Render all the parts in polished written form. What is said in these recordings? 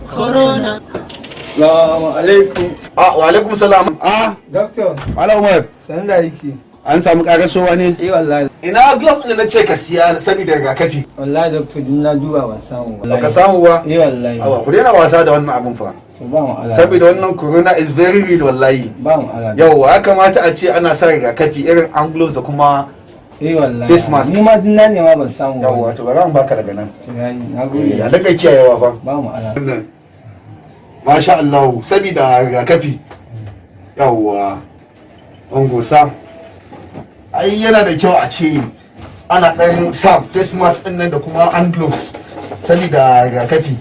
Corona. Assalamu alaikum. Wa alaikum salam. Doctor, Malam Umar, san da yake. an samu karasowa ne? Wallahi. Ina gloves ɗin da na ce ka siya saboda rigakafi. Wallahi doctor din na duba ba samu. Baka samu ba? Wallahi. Awa, ku daina wasa da wannan abun fa. To ba mu ala. Saboda wannan corona is very real wallahi. Ba mu ala. Yawwa, ya kamata a ce ana sa rigakafi irin hand gloves da kuma wallahi. face mask. Ni ma din na ne ma ban samu ba. yawwa, to bari an baka daga nan. To yayi, nagode. A daga kiyayewa fa. Ba mu ala. Masha Allah, saboda rigakafi. Yawwa. Ongosa. Ai yana da kyau a ce ana ɗan sa face mask ɗin nan da kuma hand gloves saboda rigakafi.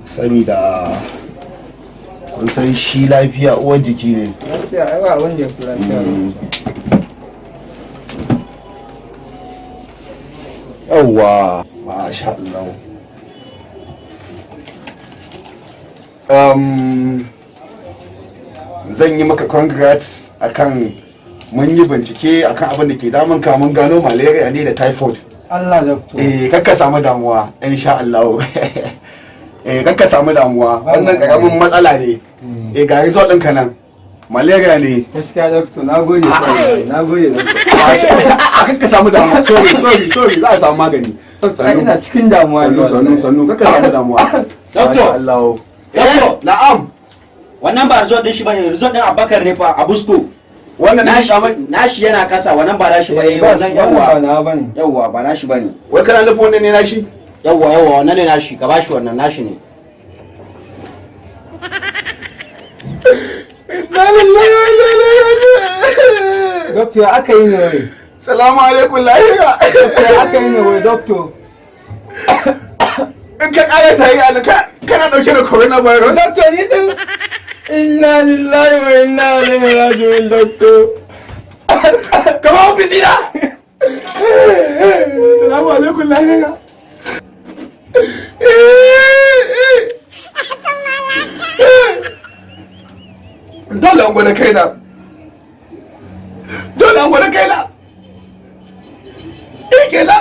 Saboda kun san shi lafiya uwar jiki ne. Lafiya ai ba wanda ya kula lafiya. Yawwa, masha Allah. Zan yi maka congrats akan mun yi bincike akan abin da ke damun ka, mun gano malaria ne da typhoid. Allah doctor. Kakka samu damuwa insha Allah. Kakka samu damuwa, wannan karamin matsala ne. Ga result ɗinka nan, malaria ne. Gaskiya doctor, nagode sosai. Nagode doctor. Kakka samu damuwa, sorry, za a samu magani. Ina cikin damuwa ne. Sannu, kakka samu damuwa. Doctor. Allah. Na'am. Wannan ba result din shi bane, result din Abubakar ne fa a Busko. Wannan nashi yana kasa, wannan ba nashi bane, wannan yawwa ba nashi bane. Wai kana nufin wannan ne nashi? Yawwa wannan ne nashi, ka bashi wannan nashi ne. Doctor aka yi ne wai. Salamu alaikum lahira. Doctor aka yi ne wai doctor. In ka kare ta yi alaka kana dauke da coronavirus. Doctor ni din. Inna lillahi wa inna ilaihi raji'un doctor. Kama ofisi na. Salamu alaikum lahira. Dole an gwada kaina. Dole an gwada kaina. Ke la